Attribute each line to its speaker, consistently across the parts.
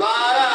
Speaker 1: 12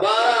Speaker 1: 12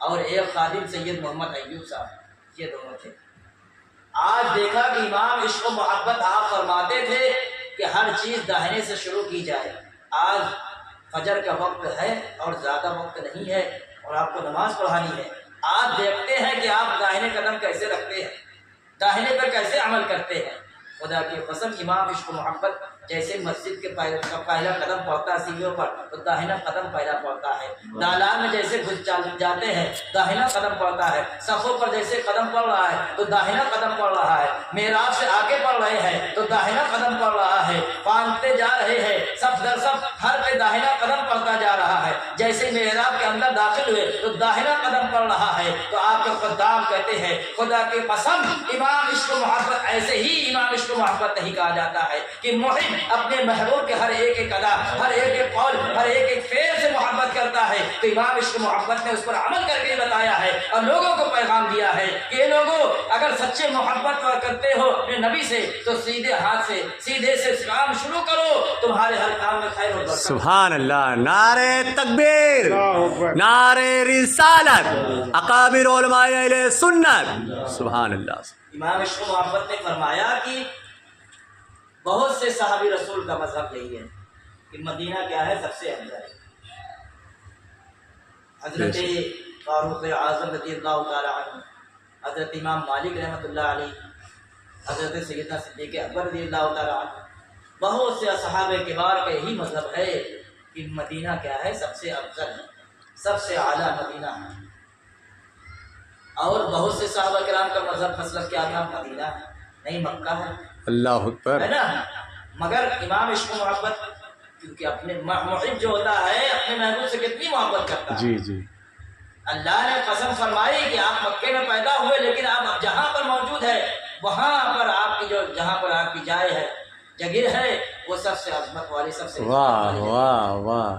Speaker 1: اور ایک خادم سید محمد ایوب صاحب، یہ دونوں تھے۔ آج دیکھا کہ امام عشق و محبت آپ فرماتے تھے کہ ہر چیز داہنے سے شروع کی جائے۔ آج فجر کا وقت ہے اور زیادہ وقت نہیں ہے اور آپ کو نماز پڑھانی ہے، آج دیکھتے ہیں کہ آپ داہنے قدم کیسے رکھتے ہیں، داہنے پر کیسے عمل کرتے ہیں۔ خدا کی قسم امام عشق و محبت جیسے مسجد کے پہلا قدم پڑتا ہے سیڑھیوں پر تو داہنا قدم پہلا پڑتا ہے، دالان میں جیسے گھس جاتے ہیں داہنا قدم پڑتا ہے، صفوں پر جیسے قدم پڑ رہا ہے تو داہنا قدم پڑ رہا ہے، محراب سے آگے پڑھ رہے ہیں تو داہنا قدم پڑ رہا ہے، پھانکتے جا رہے ہیں صف در صف ہر پہ داہنا قدم پڑتا جا رہا ہے، جیسے محراب کے اندر داخل ہوئے تو داہنا قدم پڑ رہا ہے۔ تو آپ کے خدام کہتے ہیں خدا کی قسم امام عشق و محبت ایسے ہی امام عشق و محبت نہیں کہا جاتا ہے کہ محب اپنے محبوب کے ہر ایک ادا، ہر ایک قول، ہر ایک فعل سے محبت کرتا ہے۔ تو امام عشق و محبت نے اس پر عمل کر کے بتایا ہے اور لوگوں کو پیغام دیا ہے کہ یہ لوگوں اگر سچے محبت کرتے ہو اپنے نبی سے تو سیدھے ہاتھ سے سیدھے سے کام شروع کرو، تمہارے ہر کام میں خیر ہوگا۔
Speaker 2: سبحان اللہ، نعرہ تکبیر، نعرہ رسالت، اکابر علماء اہل سنت، سبحان اللہ۔
Speaker 1: امام عشق و محبت نے فرمایا کہ بہت سے صحابی رسول کا مذہب یہی ہے کہ مدینہ کیا ہے سب سے افضل ہے۔ حضرت فاروق اعظم رضی اللہ تعالی عنہ، حضرت امام مالک رحمۃ اللہ علیہ، حضرت سیدنا صدیق اکبر رضی اللہ تعالی عنہ، بہت سے صحابہ کبار کا یہی مذہب ہے کہ مدینہ کیا ہے سب سے افضل ہے، سب سے اعلیٰ مدینہ ہے۔ اور بہت سے صحابہ کرام کا مذہب مسلک کیا تھا؟ مدینہ ہے نہیں مکہ ہے،
Speaker 2: اللہ اکبر،
Speaker 1: ہے نا۔ مگر امام عشق و محبت کیونکہ اپنے محب جو ہوتا ہے اپنے محبوب سے کتنی محبت کرتا ہے۔
Speaker 2: جی جی،
Speaker 1: اللہ نے قسم فرمائی کہ آپ مکے میں پیدا ہوئے لیکن آپ جہاں پر موجود ہے وہاں پر آپ کی جو جہاں پر آپ کی جائے ہے جگہ ہے وہ سب سے عظمت والی، سب سے
Speaker 2: واہ واہ واہ،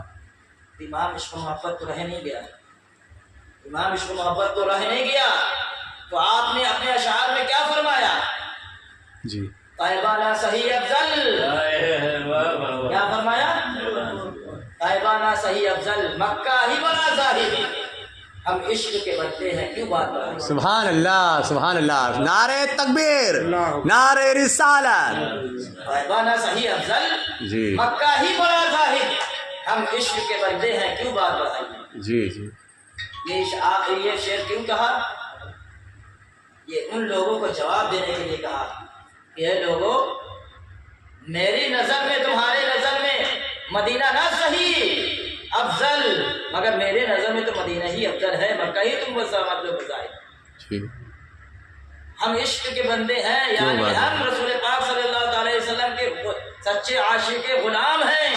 Speaker 1: امام عشق و محبت تو رہ نہیں گیا، امام عشق و محبت تو رہ نہیں گیا۔ تو آپ نے اپنے اشعار میں کیا فرمایا؟
Speaker 2: جی،
Speaker 1: طیبانہ صحیح افضل، کیا فرمایا؟ طیبانہ صحیح افضل، مکہ ہی بڑا ظاہر، ہم عشق کے بنتے ہیں کیوں بات بڑھائیں۔
Speaker 2: سبحان اللہ، سبحان اللہ، نعرہ تکبیر، نعرہ رسالت،
Speaker 1: طیبانہ صحیح افضل،
Speaker 2: جی
Speaker 1: مکہ ہی بڑا ظاہر، ہم عشق کے بنتے ہیں کیوں بات بڑھائیں۔
Speaker 2: جی جی،
Speaker 1: یہ شعر کیوں کہا؟ یہ ان لوگوں کو جواب دینے کے لیے کہا کہ اے لوگوں، میری نظر میں تمہارے نظر میں مدینہ نہ صحیح افضل، مگر میرے نظر میں تو مدینہ ہی افضل ہے، مکہ ہی تم کو سمجھ لو بظاہر۔
Speaker 2: جی،
Speaker 1: ہم عشق کے بندے ہیں، یعنی ہم رسول پاک صلی اللہ تعالی وسلم کے سچے عاشق غلام ہیں،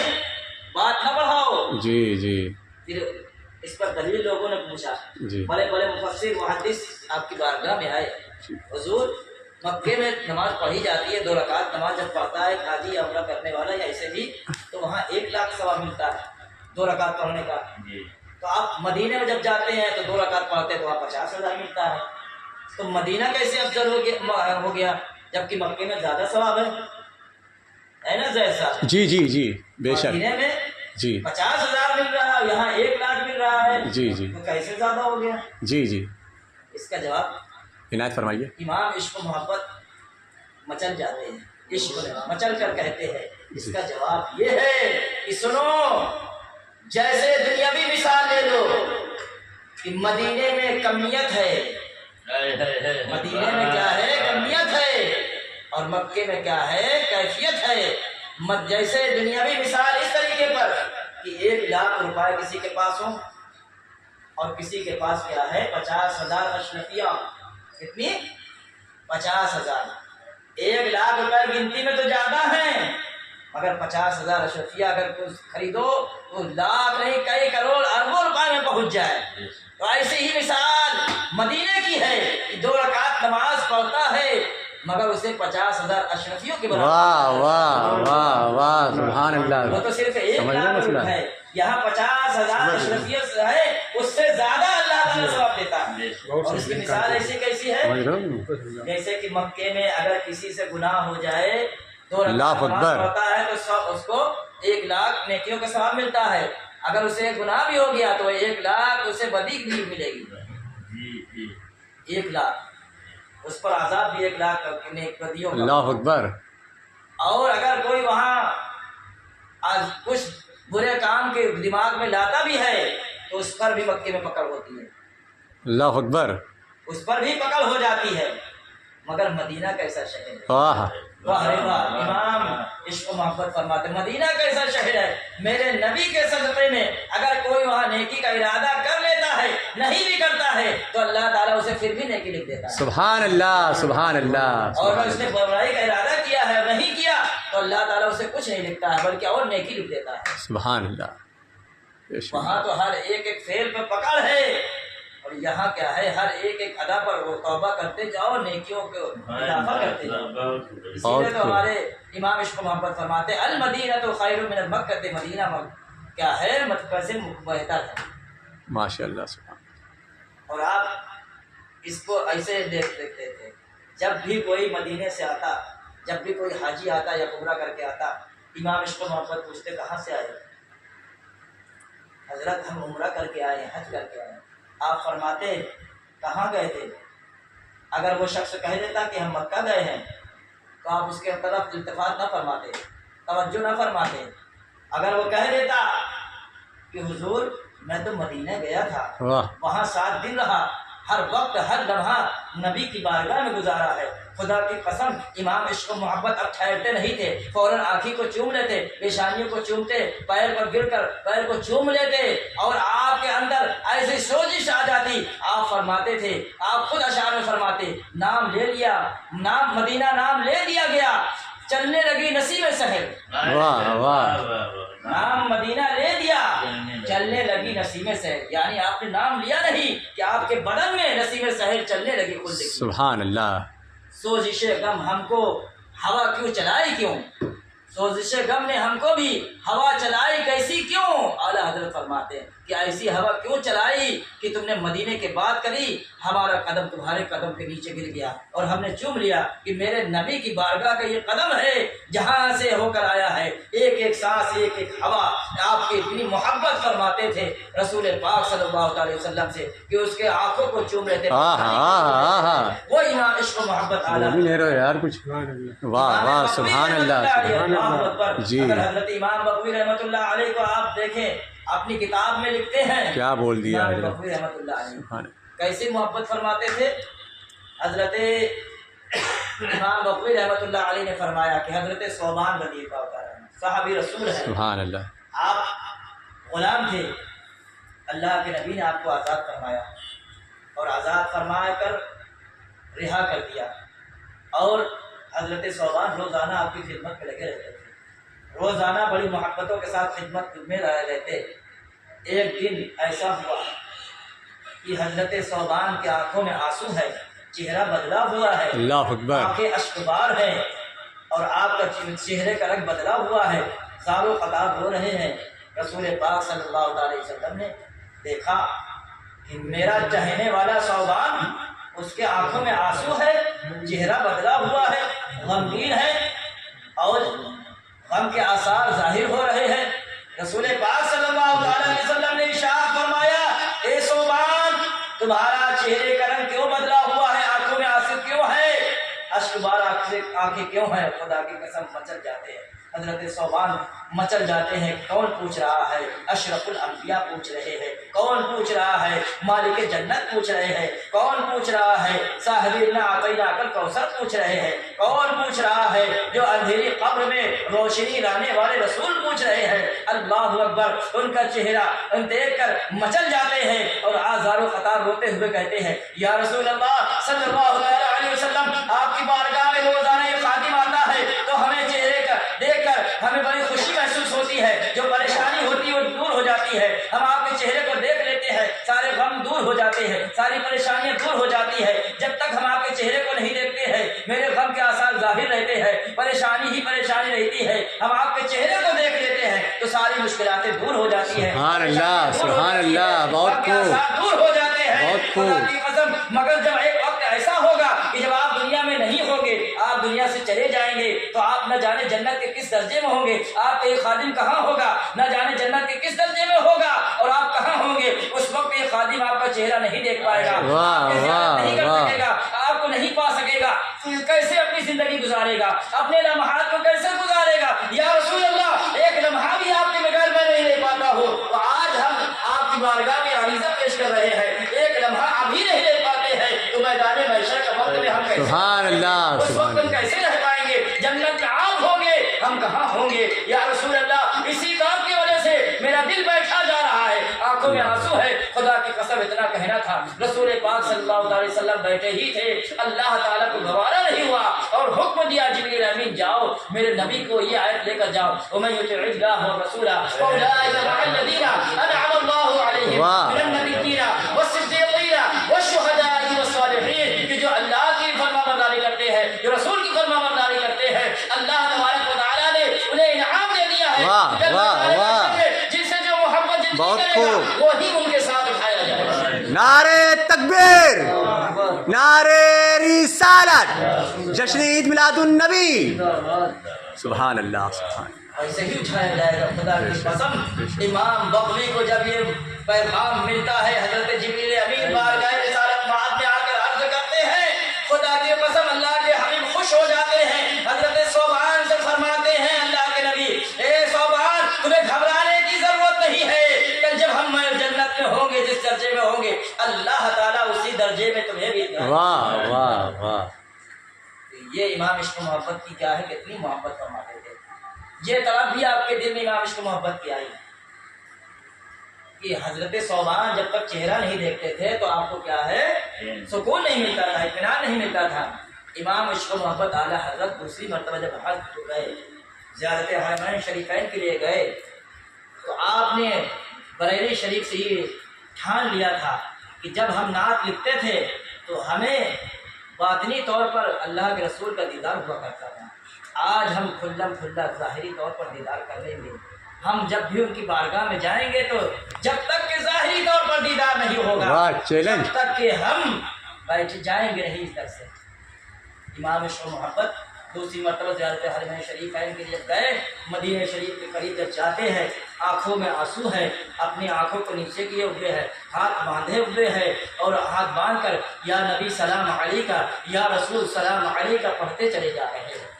Speaker 1: بات نہ بڑھاؤ۔
Speaker 2: جی جی
Speaker 1: پھر اس پر دلیل لوگوں نے پوچھا،
Speaker 2: جی،
Speaker 1: بڑے بڑے مفسر محدث آپ کی بارگاہ میں آئے، حضور مکے میں نماز پڑھی جاتی ہے 2 رکعت نماز جب پڑھتا ہے حاجی یا عمرہ کرنے والا یا ایسے بھی تو وہاں 1 لاکھ ثواب ملتا ہے 2 رکعت پڑھنے کا۔ تو آپ مدینے میں جب جاتے ہیں تو 2 رکعت پڑھتے ہیں تو وہاں 50,000 ملتا ہے۔ تو مدینہ کیسے افضل ہو گیا جبکہ مکے میں زیادہ ثواب ہے نا زید صاحب؟
Speaker 2: جی جی جی، بے شک،
Speaker 1: مدینے میں
Speaker 2: جی
Speaker 1: 50,000 مل رہا ہے، یہاں 1 لاکھ مل رہا ہے،
Speaker 2: جی جی
Speaker 1: تو کیسے زیادہ ہو گیا؟
Speaker 2: جی جی،
Speaker 1: اس کا جواب
Speaker 2: عنایت فرمائیے۔
Speaker 1: امام عشق و محبت مچل جاتے ہیں، عشق میں مچل کر کہتے ہیں۔ اس کا جواب یہ ہے کہ سنو، جیسے دنیاوی مثال لے لو کہ مدینے میں کمیت ہے، مدینے میں کیا ہے؟ کمیت ہے، اور مکے میں کیا ہے؟ کیفیت ہے۔ جیسے دنیاوی مثال اس طریقے پر کہ 1 لاکھ روپے کسی کے پاس ہوں اور کسی کے پاس کیا ہے 50,000 اشرفیہ۔ کتنی؟ 50,000۔ 1 لاکھ روپے گنتی میں تو زیادہ ہیں مگر 50,000 اشرفیہ اگر کچھ خریدو تو لاکھ نہیں کئی کروڑ اربوں روپے میں پہنچ جائے۔ تو ایسی ہی مثال مدینے کی ہے کہ 2 رکعت نماز پڑھتا ہے مگر اسے 50,000 اشرفیوں کے برابر۔
Speaker 2: واہ واہ واہ واہ، سبحان اللہ،
Speaker 1: وہ تو صرف 1
Speaker 2: سمجھ رہے
Speaker 1: لاکھ
Speaker 2: مسئلہ؟
Speaker 1: روپے ہے، یہاں 50,000 اشرفیوں ہے، اس سے زیادہ اللہ تعالیٰ ثواب دیتا ہے۔ اور اس کی مثال ایسی کیسی ہے؟
Speaker 2: سمجھ رہے ہو؟
Speaker 1: جیسے کہ مکے میں اگر کسی سے گناہ ہو جائے 2 رکعت
Speaker 2: اللہ
Speaker 1: نماز
Speaker 2: اکبر،
Speaker 1: پڑھتا ہے تو اس کو 1 لاکھ نیکیوں کا ثواب ملتا ہے، اگر اسے گناہ بھی ہو گیا تو 1 لاکھ اسے بدی کی ملے گی، 1 لاکھ اس پر عذاب بھی 1 لاکھ بدیوں کا۔
Speaker 2: اللہ اکبر۔
Speaker 1: اور اگر کوئی وہاں کچھ برے کام کے دماغ میں لاتا بھی ہے تو اس پر بھی مکے میں پکڑ ہوتی ہے،
Speaker 2: اللہ اکبر۔
Speaker 1: اس پر بھی پکڑ ہو جاتی ہے۔ مگر مدینہ کیسا شہر ہے،
Speaker 2: واہ
Speaker 1: واہ رے واہ۔ امام عشق و محبت فرماتے مدینہ کیسا شہر ہے، میرے نبی کے صدقے میں اگر کوئی وہاں نیکی کا ارادہ کر لیتا ہے نہیں بھی کرتا ہے تو اللہ تعالیٰ اسے پھر بھی نیکی لکھ دیتا ہے۔
Speaker 2: سبحان اللہ سبحان اللہ۔
Speaker 1: اور اگر اس نے برائی کا ارادہ کیا ہے نہیں کیا تو اللہ تعالیٰ اسے کچھ نہیں لکھتا ہے بلکہ اور نیکی لکھ دیتا ہے۔
Speaker 2: سبحان اللہ۔
Speaker 1: وہاں تو ہر ایک فعل پہ پکڑ ہے، اور یہاں کیا ہے ہر ایک ادا پر وہ توبہ کرتے جاؤ، نیکیوں کو اضافہ کرتے جاؤ۔ اسی لیے تو ہمارے امام عشق و محبت فرماتے المدینہ تو خیر من المکہ، مدینہ کیا ہے مکہ سے بہتر ہے۔
Speaker 2: ماشاء اللہ سبحان اللہ۔
Speaker 1: اور آپ اس کو ایسے دیکھتے تھے جب بھی کوئی مدینے سے آتا، جب بھی کوئی حاجی آتا یا عمرہ کر کے آتا، امام عشق و محبت پوچھتے کہاں سے آئے؟ حضرت ہم عمرہ کر کے آئے، حج کر کے آئے۔ آپ فرماتے کہاں گئے تھے؟ اگر وہ شخص کہہ دیتا کہ ہم مکہ گئے ہیں تو آپ اس کے طرف التفات نہ فرماتے، توجہ نہ فرماتے۔ اگر وہ کہہ دیتا کہ حضور میں تو مدینہ گیا تھا،
Speaker 2: واہ
Speaker 1: وہاں 7 دن رہا، ہر وقت ہر لمحہ نبی کی بارگاہ میں گزارا ہے، خدا کی قسم امام عشق و محبت اب ٹھہرتے نہیں تھے، فوراً آنکھی کو چوم لیتے، پیشانیوں کو چومتے، پیر پر گر کر پیر کو چوم لیتے، اور آپ کے اندر ایسی سوزش آ جاتی۔ آپ فرماتے تھے، آپ خود اشعار میں فرماتے نام لے لیا، نام مدینہ نام لے دیا گیا، چلنے لگی نسیم سحر۔
Speaker 2: واہ واہ۔
Speaker 1: نام مدینہ لے دیا، چلنے لگی نسیم سحر، یعنی آپ نے نام لیا نہیں کہ آپ کے بدن میں نسیم سحر چلنے لگی خود لگی۔
Speaker 2: سبحان اللہ۔
Speaker 1: سوزش غم ہم کو ہوا کیوں چلائی کیوں، سوزش غم نے ہم کو بھی ہوا چلائی کیسی کیوں؟ اعلیٰ حضرت فرماتے ہیں کہ ایسی ہوا کیوں چلائی کہ تم نے مدینے کی بات کری، ہمارا قدم تمہارے قدم کے نیچے گر گیا، اور ہم نے چوم لیا کہ میرے نبی کی بارگاہ کا یہ قدم ہے جہاں سے ہو کر آیا ہے، ایک ایک سانس ایک ایک ہوا آپ کی اتنی محبت فرماتے تھے رسول پاک صلی اللہ علیہ وسلم سے کہ اس کے آنکھوں کو چوم لیتے۔ وہ امام عشق و محبت اعلیٰ
Speaker 2: یار کچھ۔ واہ واہ سبحان اللہ جی۔
Speaker 1: اگر حضرت امام بغوی رحمۃ اللہ علیہ کو آپ دیکھیں اپنی کتاب میں لکھتے ہیں،
Speaker 2: کیا بول دیا
Speaker 1: امام بغوی رحمۃ اللہ علیہ کیسی محبت فرماتے تھے۔ حضرت امام بغوی رحمۃ اللہ علیہ نے فرمایا کہ حضرت ثوبان رضی اللہ عنہ صحابی رسول ہے،
Speaker 2: سبحان اللہ،
Speaker 1: آپ غلام تھے، اللہ کے نبی نے آپ کو آزاد فرمایا، اور آزاد فرما کر رہا کر دیا، اور حضرت ثوبان روزانہ آپ کی خدمت میں لگے رہتے تھے، روزانہ بڑی محبتوں کے ساتھ خدمت میں رہتے۔ ایک دن ایسا ہوا کہ حضرت ثوبان کے آنکھوں میں آنسو ہے، چہرہ بدلا ہوا ہے،
Speaker 2: اللہ اکبر،
Speaker 1: آنکھیں اشکبار ہیں، اور آپ کا چہرے کا رنگ بدلا ہوا ہے، زار و خطاب ہو رہے ہیں۔ رسول پاک صلی اللہ علیہ وسلم نے دیکھا کہ میرا چہنے والا ثوبان اس کے آنکھوں میں آنسو ہے، چہرہ بدلا ہوا ہے، غمگین ہے، اور غم کے آثار ظاہر ہو رہے ہیں۔ رسول پاک صلی اللہ علیہ وسلم نے ارشاد فرمایا، اے ثوبان تمہارا چہرے کا رنگ کیوں بدلا ہوا ہے، آنکھوں میں آنسو کیوں ہے، اشکبار آنکھیں کیوں ہیں؟ خدا کی قسم مچل جاتے ہیں، حضرت ثوبان مچل جاتے ہیں۔ کون پوچھ رہا ہے؟ اشرف الانبیاء پوچھ رہے ہیں۔ کون پوچھ رہا ہے؟ مالک جنت پوچھ رہے ہیں۔ کون پوچھ رہا ہے؟ صاحب انا اعطیناک الکوثر پوچھ رہے ہیں۔ کون پوچھ رہا ہے؟ جو اندھیری قبر میں روشنی لانے والے رسول پوچھ رہے ہیں۔ اللہ اکبر، ان کا چہرہ ان دیکھ کر مچل جاتے ہیں، اور آزار و خطاب روتے ہوئے کہتے ہیں، یا رسول اللہ صلی اللہ علیہ وسلم آپ کی بارگاہ میں روزانہ یہ خادم آتا ہے تو ہمیں چہرے کا دیکھ کر ہمیں بڑی خوشی محسوس ہوتی ہے، جو پریشانی ہوتی ہے وہ دور ہو جاتی ہے، ہم آپ کے چہرے کو دیکھ لیتے ہیں، سارے غم دور ہو جاتے ہیں، ساری پریشانیاں دور ہو جاتی ہے۔ جب تک ہم آپ کے چہرے کو نہیں دیکھتے ہیں میرے غم کے آثار ظاہر رہتے ہیں، پریشانی ہی پریشانی رہتی ہے، ہم آپ کے چہرے کو دیکھ لیتے ہیں تو ساری مشکلاتیں دور ہو جاتی ہیں،
Speaker 2: سبحان اللہ سبحان اللہ، بہت خوب،
Speaker 1: دور ہو جاتے ہیں،
Speaker 2: بہت
Speaker 1: خدا
Speaker 2: خوب۔
Speaker 1: کی قسم۔ مگر جب ایک وقت ایسا ہوگا کہ جب آپ دنیا میں نہیں ہوگے، آپ دنیا سے چلے جائیں گے تو آپ نہ جانے جنت کے کس درجے میں ہوں گے، آپ کا یہ خادم کہاں ہوگا، نہ جانے جنت کے کس درجے میں ہوگا اور آپ کہاں ہوں گے۔ اس وقت یہ خادم آپ کا چہرہ نہیں دیکھ پائے گا، آپ کی زیارت نہیں کر سکے گا، آپ کو نہیں پا سکے گا، کیسے اپنی زندگی گزارے گا، اپنے لمحات کو کیسے گزارے گا۔ یا رسول اللہ، ایک لمحہ بھی آپ کے بغیر میں نہیں لے پاتا ہو، تو آج ہم آپ کی بارگاہ میں عریضہ پیش کر رہے ہیں، ایک لمحہ ابھی نہیں لے پاتے ہیں، تو میدان محشر کا وقت میں ہم کیسے،
Speaker 2: سبحان اللہ،
Speaker 1: اس وقت ہم کیسے رہ پائیں گے، جنت میں آپ ہوں گے، ہم کہاں ہوں گے۔ یا رسول اللہ، اسی کام کی وجہ سے میرا دل بیٹھا جا رہا ہے، آنکھوں میں آنسو ہے، خدا کی قسم اتنا کہنا تھا۔ رسول پاک صلی اللہ علیہ وسلم بیٹھے ہی تھے، اللہ تعالیٰ کو گوارا نہیں ہوا اور حکم دیا جبریل امین جاؤ میرے نبی کو یہ آیت لے کر جاؤ، وَمَن يُطِعِ اللَّهَ وَرَسُولَهُ فَأُولَٰئِكَ مَعَ الَّذِينَ أَنْعَمَ اللَّهُ عَلَيْهِم مِّنَ النَّبِيِّينَ وَالصِّدِّيقِينَ وَالشُّهَدَاءِ وَالصَّالِحِينَ، کہ جو اللہ کی فرمانبرداری کرتے ہیں، جو رسول کی فرمانبرداری کرتے ہیں، اللہ تبارک و تعالیٰ نے انہیں انعام دے دیا ہے،
Speaker 2: واہ واہ واہ،
Speaker 1: جن سے جو محبت جتنی
Speaker 2: بہت
Speaker 1: کرے گا
Speaker 2: خوب،
Speaker 1: وہی ان کے ساتھ اٹھایا جائے گا۔
Speaker 2: نعرے تکبیر، نعرے رسالت، جشن عید میلاد النبی، سبحان اللہ سبحان اللہ۔
Speaker 1: ایسے ہی اٹھایا جائے گا، خدا کی قسم۔ امام بغوی کو جب یہ پیغام ملتا ہے، حضرت جبریل امین بارگاہ رسالت معاد میں آ کر عرض کرتے ہیں، خدا کی قسم اللہ کے حبیب خوش ہو جاتے ہیں، حضرت صوبان سے فرماتے ہیں اللہ کے نبی، اے صوبان تمہیں گھبرانے کی ضرورت نہیں ہے، کل جب ہم جنت میں ہوں گے، جس درجے میں ہوں گے، اللہ تعالیٰ اسی درجے میں تمہیں بھی دے گا۔
Speaker 2: واہ واہ واہ،
Speaker 1: یہ امام عشق و محبت کی کیا ہے، کتنی محبت فرماتے تھے۔ یہ طلب بھی آپ کے دل میں امام عشق و محبت کی آئی کہ حضرت صوبان جب تک چہرہ نہیں دیکھتے تھے تو آپ کو کیا ہے، سکون نہیں ملتا تھا، اطمینان نہیں ملتا تھا۔ امام عشق و محبت اعلیٰ حضرت دوسری مرتبہ جب حج کو گئے، زیارت حرمین شریفین کے لیے گئے، تو آپ نے بریلی شریف سے یہ ٹھان لیا تھا کہ جب ہم نعت لکھتے تھے تو ہمیں باطنی طور پر اللہ کے رسول کا دیدار ہوا کرتا تھا، آج ہم کھلم کھلا ظاہری طور پر دیدار کر لیں گے۔ ہم جب بھی ان کی بارگاہ میں جائیں گے تو جب تک کہ ظاہری طور پر دیدار نہیں ہوگا، جب تک کہ ہم بیٹھ جائیں گے نہیں اس در سے۔ امام عشق و محبت دوسری مرتبہ زیارت حرمین شریفین کے لیے گئے، مدینہ شریف کے قریب جب جاتے ہیں، آنکھوں میں آنسو ہے، اپنی آنکھوں کو نیچے کیے ہوئے ہے، ہاتھ باندھے ہوئے ہے، اور ہاتھ باندھ کر یا نبی سلام علیکہ، یا رسول سلام علیکہ پڑھتے چلے جا رہے ہیں۔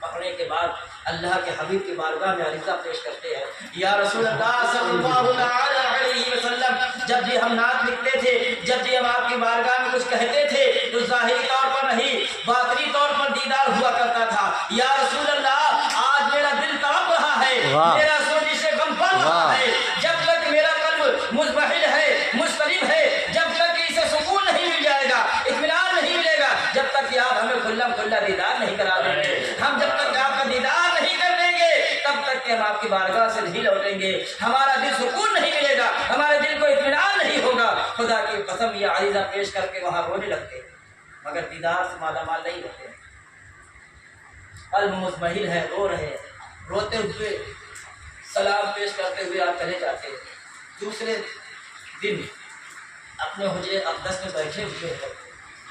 Speaker 1: پڑھنے کے بعد اللہ کے حبیب کی بارگاہ میں عریضہ پیش کرتے ہیں، یا رسول اللہ صلی اللہ تعالی علیہ وسلم، جب بھی ہم نعت لکھتے تھے، جب بھی ہم آپ کی بارگاہ میں کچھ کہتے تھے تو ظاہری طور پر نہیں، باطنی طور پر دیدار ہوا کرتا تھا۔ یا رسول اللہ، آج میرا دل تڑپ رہا ہے، میرا سوزش غم بڑھ رہا ہے، جب تک میرا قلب مضمحل ہے، مضطرب ہے، جب تک اسے سکون نہیں مل جائے گا، اطمینان نہیں ملے گا، جب تک کہ آپ ہمیں کھلا کھلا دیدار نہیں کرا دیں گے، ہم جب تک آپ کا دیدار نہیں کر دیں گے تب تک کہ ہم آپ کی بارگاہ سے نہیں لوٹیں گے، ہمارا دل سکون نہیں ملے گا، ہمارے دل کو اطمینان نہیں ہوگا۔ خدا کی قسم یہ عریضہ پیش کر کے وہاں رونے لگتے، مگر دیدار سے مالا مال نہیں ہوتے، قلب مضمحل ہے، رو رہے ہیں، روتے ہوئے سلام پیش کرتے ہوئے آپ چلے جاتے۔ دوسرے دن اپنے حجرے اقدس میں بیٹھے ہوئے ہیں،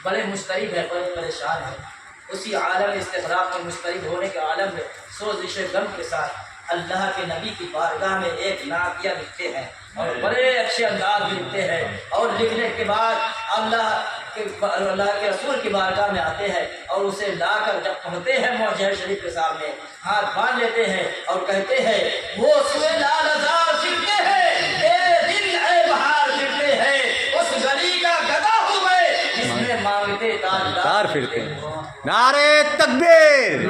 Speaker 1: بڑے مضطرب ہے، بڑے پریشان ہیں، اسی عالم استغراق میں مضطرب ہونے کے عالم میں سوزش غم کے ساتھ اللہ کے نبی کی بارگاہ میں ایک نعتیہ لکھتے ہیں، اور بڑے اچھے انداز میں لکھتے ہیں، اور لکھنے کے بعد اللہ کے رسول کی بارگاہ میں آتے ہیں، اور اسے لا کر جب پڑھتے ہیں معجزہ شریف کے سامنے، ہاتھ باندھ لیتے ہیں اور کہتے ہیں، وہ سوئے لال ہزار پھرتے ہیں، اے دل اے بہار پھرتے ہیں، اس گلی کا گدا ہوئے جس میں مانگتے تاجدار
Speaker 2: پھرتے ہیں۔ نعرے تکبیر،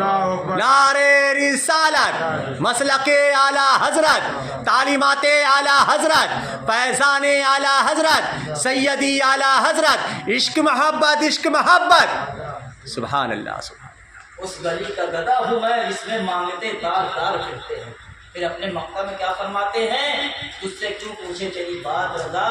Speaker 2: نعرے رسالت، مسلک اعلیٰ حضرت، تعلیمات اعلیٰ حضرت، فیضان اعلیٰ حضرت، سیدی اعلیٰ حضرت، عشق محبت، عشق محبت، سبحان اللہ سبحان اللہ۔
Speaker 1: اس گلی کا گدا ہوں میں جس میں مانگتے تاجدار پھرتے ہیں۔ پھر اپنے مقطع میں کیا فرماتے ہیں، تجھ سے کیوں پوچھے چلی بات رضا،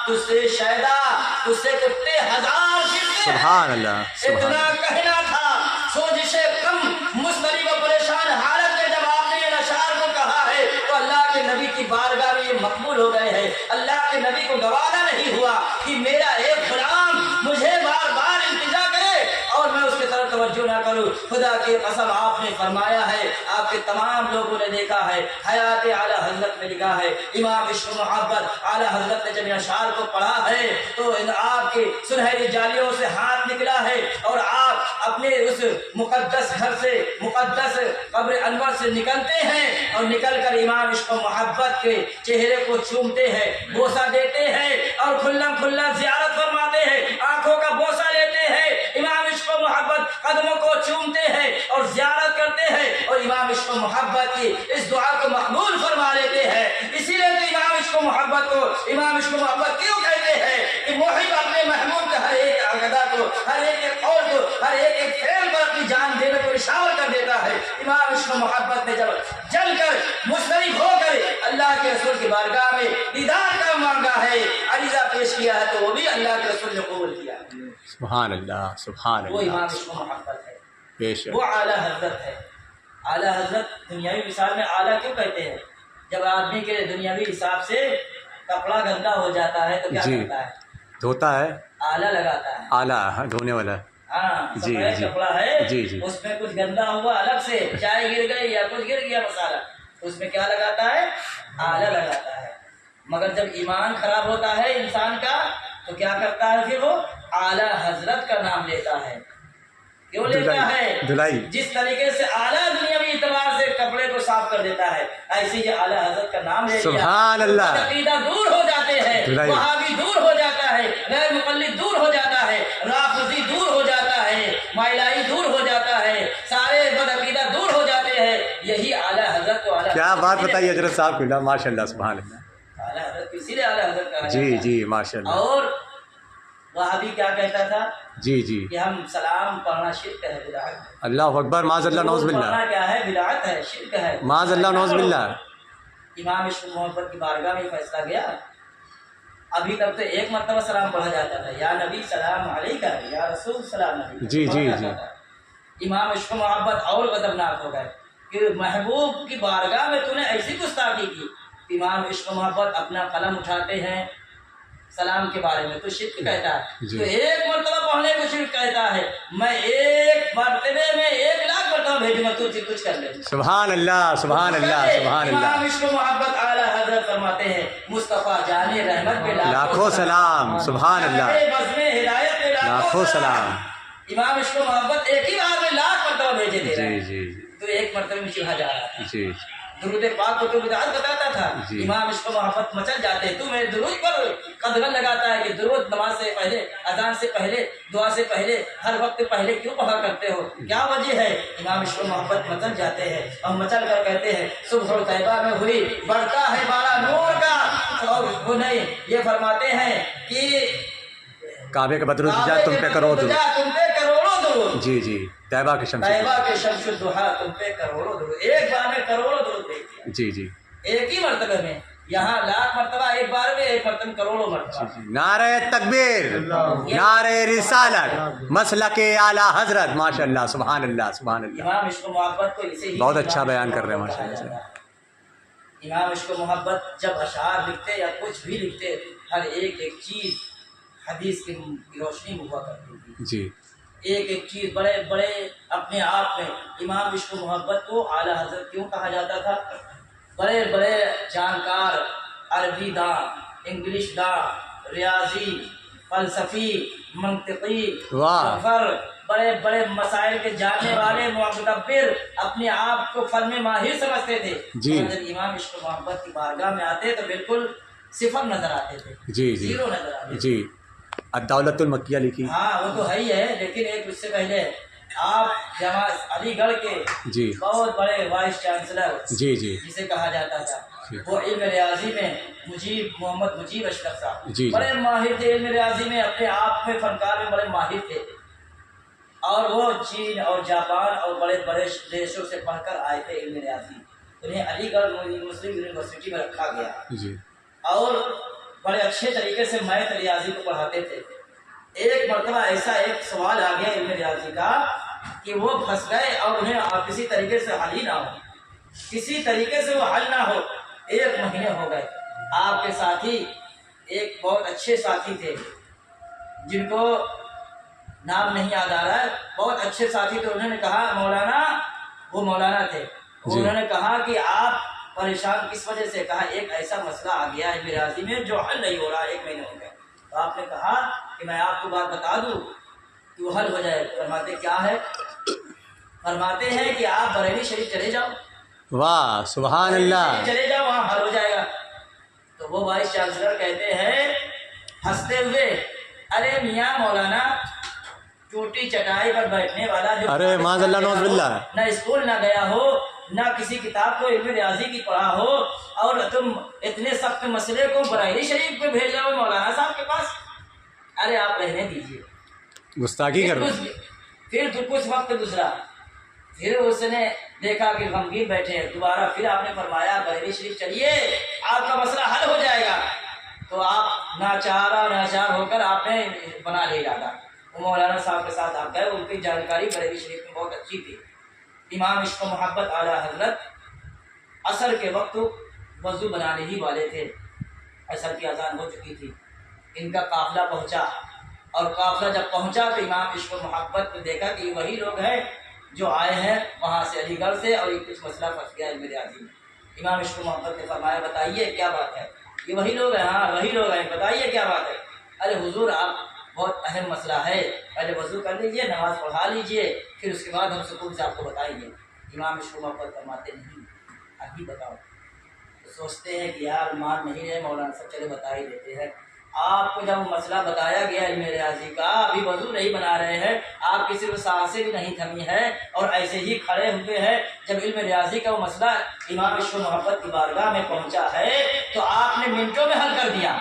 Speaker 1: تجھ سے شیدا، تجھ سے کتے ہزار پھرتے ہیں۔
Speaker 2: سبحان اللہ،
Speaker 1: اتنا کہنا تھا، سوزش کم مضطرب و پریشان حالت میں جب آپ نے یہ اشعار کو کہا ہے تو اللہ کے نبی کی بارگاہ میں یہ مقبول ہو گئے ہیں۔ اللہ کے نبی کو گوارا نہیں ہوا کہ میرا ایک غلام مجھے بار بار التجا کرے اور میں اس کی طرف توجہ نہ کروں، خدا کی قسم آپ نے فرمایا ہے، آپ کے تمام لوگوں نے دیکھا ہے، حیات اعلیٰ حضرت میں لکھا ہے، امام عشق و محبت اعلیٰ حضرت نے جب اشعار کو پڑھا ہے تو آپ کے سنہری جالیوں سے ہاتھ نکلا ہے اور آپ اپنے اس مقدس گھر سے، مقدس قبر انور سے نکلتے ہیں اور نکل کر امام عشق و محبت کے چہرے کو چومتے ہیں، بوسہ دیتے ہیں اور کھلا کھلا زیارت فرماتے ہیں، آنکھوں کا بوسہ لیتے ہیں، امام عشق و محبت قدموں کو چومتے ہیں اور زیارت کرتے ہیں اور امام عشق و محبت کی اس دعا کو مقبول فرما لیتے ہیں۔ اسی لیے تو امام عشق و محبت کو امام عشق و محبت کیوں کہتے ہیں کہ محب اپنے محبوب کا ہر ایک ادا کو، ہر ایک قول کو، ہر ایک فعل پر اپنی جان دینے کو اشارہ کر دیتا ہے۔ امام عشق و محبت نے جب جل کر مشترک ہو کر اللہ کے رسول کی بارگاہ میں دیدار کا مانگا ہے، عریضہ پیش کیا ہے، تو وہ بھی اللہ کے رسول نے قبول کیا۔
Speaker 2: سبحان اللہ، سبحان
Speaker 1: وہ امام
Speaker 2: اللہ،
Speaker 1: عشق و محبت ہے،
Speaker 2: بے شک،
Speaker 1: وہ اعلیٰ حضرت ہے۔ اعلیٰ حضرت دنیاوی مثال میں اعلیٰ کیوں کہتے ہیں؟ جب آدمی کے دنیاوی حساب سے کپڑا گندا ہو جاتا ہے تو کیا
Speaker 2: جی
Speaker 1: کرتا ہے؟
Speaker 2: دھوتا ہے،
Speaker 1: آلہ لگاتا ہے۔
Speaker 2: آلہ دھونے والا،
Speaker 1: ہاں،
Speaker 2: جی
Speaker 1: سفید
Speaker 2: جی
Speaker 1: کپڑا ہے،
Speaker 2: جی جی
Speaker 1: اس میں کچھ گندا ہوا الگ سے، چائے گر گئی یا کچھ گر گیا مسالہ، اس میں کیا لگاتا ہے؟ آلہ لگاتا ہے۔ مگر جب ایمان خراب ہوتا ہے انسان کا تو کیا کرتا ہے؟ پھر وہ اعلیٰ حضرت کا نام لیتا ہے۔ کیوں لیتا ہے؟
Speaker 2: دھلائی،
Speaker 1: جس طریقے سے اعلیٰ دنیاوی اعتبار سے کپڑے کو صاف کر دیتا ہے، ایسے ہی اعلیٰ حضرت کا نام لے لیا،
Speaker 2: سبحان اللہ،
Speaker 1: عقیدہ دور ہو جاتے ہیں،
Speaker 2: دھلائی،
Speaker 1: وہابی دور ہو جاتا ہے، غیر مقلد دور ہو جاتا ہے، رافضی دور ہو جاتا ہے، مائلائی دور ہو جاتا ہے، سارے بد عقیدہ دور ہو جاتے ہیں۔ یہی اعلیٰ حضرت کو اعلیٰ
Speaker 2: کیا بات بتائیے حضرت صاحب کو، ماشاء اللہ، سبحان اللہ،
Speaker 1: اعلیٰ حضرت اسی لیے اعلیٰ حضرت کہا
Speaker 2: جی
Speaker 1: جاتا ہے۔
Speaker 2: جی ماشاء اللہ،
Speaker 1: اور وہابی کیا کہتا تھا
Speaker 2: جی جی،
Speaker 1: کہ ہم سلام پڑھنا شرک ہے، بدعت ہے۔
Speaker 2: اللہ اکبر، معاذ اللہ نعوذ باللہ،
Speaker 1: پڑھنا کیا ہے؟ بدعت ہے، شرک ہے،
Speaker 2: معاذ اللہ نعوذ باللہ،
Speaker 1: امام عشق و محبت کی بارگاہ میں فیصلہ گیا۔ ابھی تک تو ایک مرتبہ سلام پڑھا جاتا تھا، یا نبی سلام علیکہ، یا رسول سلام علیکہ،
Speaker 2: جی جی
Speaker 1: پڑھا
Speaker 2: جی،
Speaker 1: جاتا تھا۔ امام عشق و محبت اور غضبناک ہو گئے کہ محبوب کی بارگاہ میں تو نے ایسی گستاخی کی۔ امام عشق و محبت اپنا قلم اٹھاتے ہیں سلام کے بارے میں تو شرک کہتا ہے،
Speaker 2: جی،
Speaker 1: تو ایک مرتبہ پڑھنے کو شرک کہتا ہے، میں ایک مرتبے میں 1,00,000 مرتبہ بھیجوں گا، تو کچھ کر لے۔
Speaker 2: سبحان اللہ، سبحان اللہ، سبحان
Speaker 1: امام
Speaker 2: اللہ،
Speaker 1: عشق و محبت اعلیٰ حضرت فرماتے ہیں، مصطفیٰ جان رحمت پہ
Speaker 2: لاکھوں سلام، سبحان اللہ،
Speaker 1: بزم ہدایت پہ
Speaker 2: لاکھوں سلام،
Speaker 1: امام عشق و محبت ایک ہی بار میں 1,00,000 مرتبہ بھیجے دے رہے
Speaker 2: جی
Speaker 1: ہیں،
Speaker 2: جی
Speaker 1: تو ایک مرتبہ میں چڑھا جا رہا ہے۔
Speaker 2: جی،
Speaker 1: درود پاک کو تو بدعت بتاتا تھا،
Speaker 2: جی،
Speaker 1: امام عشق و محبت مچل جاتے، تو میرے درود پر قدغن لگاتا ہے کہ درود نماز سے پہلے، اذان سے پہلے، دعا سے پہلے، ہر وقت پہلے کیوں پڑھا کرتے ہو؟ کیا وجہ ہے؟ امام عشق و محبت مچل جاتے ہیں اور مچل کر کہتے ہیں صبح طیبہ میں ہوئی بڑھتا ہے بارہ نور کا، اور وہ نہیں، یہ فرماتے ہیں کہ
Speaker 2: کعبے کا بدر الدجا تم پہ کرو درود،
Speaker 1: تم پہ کروڑوں درود،
Speaker 2: جی جی، طیبہ کے شمس،
Speaker 1: طیبہ کے شمس الضحیٰ تم پہ کروڑوں درود، ایک بار میں کروڑوں درود بھیج دیا،
Speaker 2: جی جی،
Speaker 1: ایک ہی مرتبہ میں، یہاں 1,00,000 مرتبہ ایک بار میں، ایک مرتبہ کروڑوں مرتبہ۔
Speaker 2: نعرہ تکبیر، نعرہ رسالت، مسلک اعلیٰ حضرت، ماشاء اللہ، سبحان اللہ، سبحان اللہ،
Speaker 1: امام عشق و محبت کو اسے ہی
Speaker 2: بہت اچھا
Speaker 1: امام
Speaker 2: بیان
Speaker 1: عشق و
Speaker 2: کر رہے ہیں
Speaker 1: محبت
Speaker 2: ماشاء
Speaker 1: کہا
Speaker 2: اللہ۔
Speaker 1: جاتا ہے۔ امام عشق و محبت جب اشعار لکھتے یا کچھ بھی لکھتے، ہر ایک ایک چیز حدیث کی روشنی میں ہوا کرتی تھی،
Speaker 2: جی،
Speaker 1: ایک ایک چیز بڑے بڑے اپنے آپ میں۔ امام عشق و محبت کو اعلیٰ حضرت کیوں کہا جاتا تھا؟ بڑے بڑے جانکار، عربی داں، انگلش داں، ریاضی، فلسفی، منطقی،
Speaker 2: واہ،
Speaker 1: سفر، بڑے بڑے مسائل کے جاننے والے مدبر اپنے آپ کو فن میں ماہر سمجھتے تھے،
Speaker 2: جی،
Speaker 1: جب امام عشق و محبت کی بارگاہ میں آتے تو بالکل صفر نظر آتے تھے،
Speaker 2: جی جی
Speaker 1: زیرو نظر آتے تھے۔
Speaker 2: جی، الدولت المکیہ لکھی،
Speaker 1: ہاں وہ تو ہے ہی ہے، لیکن ایک اس سے پہلے آپ جماعت علی گڑھ کے
Speaker 2: جی
Speaker 1: بہت بڑے وائس چانسلر
Speaker 2: جی جی
Speaker 1: جسے کہا جاتا تھا،
Speaker 2: جی،
Speaker 1: وہ علم ریاضی میں محمد مجیب اشرف صاحب
Speaker 2: جی،
Speaker 1: بڑے ماہر تھے، علم ریاضی میں اپنے آپ میں فنکار میں بڑے ماہر تھے، اور وہ چین اور جاپان اور بڑے بڑے دیشوں سے پڑھ کر آئے تھے علم ریاضی، انہیں علی گڑھ مسلم یونیورسٹی میں رکھا گیا،
Speaker 2: جی،
Speaker 1: اور بڑے اچھے طریقے سے میتھ ریاضی کو پڑھاتے تھے۔ ایک مرتبہ ایسا ایک سوال آ گیا علم ریاضی کا کہ وہ پھنس گئے اور انہیں کسی طریقے سے حل ہی نہ ہو، کسی طریقے سے وہ حل نہ ہو، 1 مہینے ہو گئے۔ آپ کے ساتھی ایک بہت اچھے ساتھی تھے جن کو نام نہیں یاد آ رہا ہے، بہت اچھے ساتھی تھے، انہوں نے کہا مولانا، وہ مولانا تھے، انہوں نے کہا کہ آپ پریشان کس وجہ سے؟ کہا ایک ایسا مسئلہ آ گیا ہے ریاضی میں جو حل نہیں ہو رہا، 1 مہینہ ہو گیا۔ تو آپ نے کہا کہ میں آپ کو بات بتا دوں کہ وہ حل ہو جائے۔ فرماتے کیا ہے؟ فرماتے ہیں کہ آپ بریلی شریف چلے جاؤ،
Speaker 2: واہ سبحان اللہ،
Speaker 1: چلے جاؤ، وہاں حل ہو جائے گا۔ تو وہ وائس چانسلر کہتے ہیں ہنستے ہوئے، ارے میاں مولانا، ٹوٹی چٹائی پر بیٹھنے والا جو
Speaker 2: ارے معاذ اللہ نعوذ باللہ،
Speaker 1: نہ اسکول نہ گیا ہو، نہ کسی کتاب کو علم ریاضی کی پڑھا ہو، اور تم اتنے سخت مسئلے کو بریلی شریف پہ بھیج رہے ہو مولانا صاحب کے پاس؟ ارے آپ رہنے دیجیے،
Speaker 2: گستاخی کر رہے ہیں۔
Speaker 1: پھر تو کچھ وقت گزرا، پھر اس نے دیکھا کہ غمگین بیٹھے ہیں، دوبارہ پھر آپ نے فرمایا بریلی شریف چلیے، آپ کا مسئلہ حل ہو جائے گا۔ تو آپ ناچار ہو کر آپ نے بنا لیا ارادہ، وہ مولانا صاحب کے ساتھ آپ گئے، ان کی جانکاری بریلی شریف میں بہت اچھی تھی۔ امام عشق و محبت اعلیٰ حضرت عصر کے وقت وضو بنانے ہی والے تھے، عصر کی اذان ہو چکی تھی، ان کا قافلہ پہنچا، اور قافلہ جب پہنچا تو امام عشق و محبت نے دیکھا کہ یہ وہی لوگ ہیں جو آئے ہیں وہاں سے علی گڑھ سے، اور یہ کچھ مسئلہ پھنس گیا علم ریاضی میں۔ امام عشق و محبت نے فرمایا بتائیے کیا بات ہے؟ یہ وہی لوگ ہیں؟ ہاں وہی لوگ ہیں، بتائیے کیا بات ہے؟ ارے حضور آپ بہت اہم مسئلہ ہے، پہلے وضو کر لیجئے، نماز پڑھا لیجئے، پھر اس کے بعد ہم سکون سے آپ کو بتائیں گے۔ امام عشق و محبت فرماتے نہیں، ابھی بتاؤ۔ تو سوچتے ہیں کہ یار مان نہیں ہے مولانا صاحب، چلے بتا ہی دیتے ہیں۔ آپ کو جب مسئلہ بتایا گیا علم ریاضی کا، ابھی وضو نہیں بنا رہے ہیں، آپ کی صرف سانسیں بھی نہیں تھمی ہے اور ایسے ہی کھڑے ہوئے ہیں، جب علم ریاضی کا وہ مسئلہ امام عشق و محبت کی بارگاہ میں پہنچا ہے تو آپ نے منٹوں میں حل کر دیا،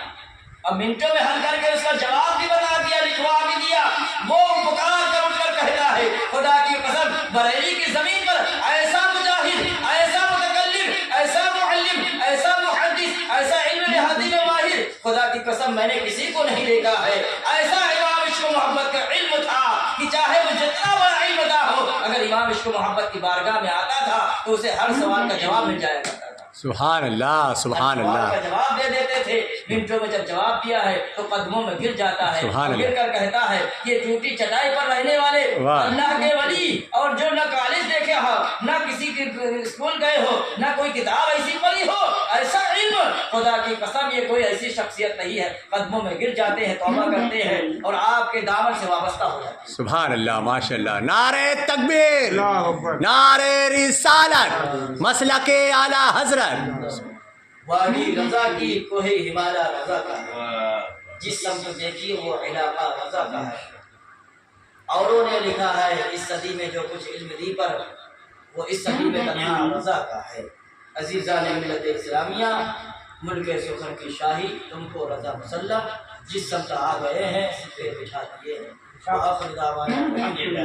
Speaker 1: اور منٹوں میں حل کر کے اس کا جواب بھی بتا دیا، لکھوا بھی دیا۔ وہ پکار کر اٹھ کر کہتا ہے خدا کی قسم، بریلی کی زمین پر ایسا مجاہد، ایسا متکلم، ایسا معلم، ایسا محدث، ایسا علم ریاضی میں ماہر، خدا کی قسم میں نے کسی کو نہیں دیکھا ہے۔ ایسا امام عشق و محبت کا علم تھا کہ چاہے وہ جتنا بڑا علم داں ہو، اگر امام عشق و محبت کی بارگاہ میں آتا تھا تو اسے ہر سوال کا جواب مل جایا کرتا تھا۔
Speaker 2: سبحان اللہ سبحان
Speaker 1: سوال کا
Speaker 2: اللہ،
Speaker 1: جواب دے دیتے تھے، منٹوں میں جب جواب دیا ہے تو قدموں میں گر جاتا ہے،
Speaker 2: سبحان اللہ۔
Speaker 1: گر کر کہتا ہے یہ ٹوٹی چٹائی پر رہنے والے
Speaker 2: واہ۔
Speaker 1: اللہ کے ولی، اور جو نہ کالج دیکھے ہو، نہ کسی کے اسکول گئے ہو، نہ کوئی کتاب ایسی پڑھی ہو، ایسا علم، خدا کی قسم یہ کوئی ایسی شخصیت نہیں ہے، قدموں میں گر جاتے ہیں، توبہ کرتے ہیں اور آپ کے دامن سے وابستہ ہو جاتے ہیں۔
Speaker 2: سبحان اللہ ماشاء اللہ، نعرہ تکبیر، نعرہ رسالت، مسلک اعلیٰ حضرت۔
Speaker 1: وادی رضا کی کوہ ہمالیہ رضا کا ہے، جس سمت دیکھیے وہ علاقہ رضا کا ہے۔ اوروں نے لکھا ہے اس صدی میں جو کچھ علم دی پر، وہ اس صدی میں تنہا رضا کا ہے۔ عزیزان ملت اسلامیہ، ملک سخن کی شاہی تم کو رضا مسلم، جس سمت آ گئے ہیں سپے بچھا دیے ہیں۔ وآخر دعوانا الحمدللہ۔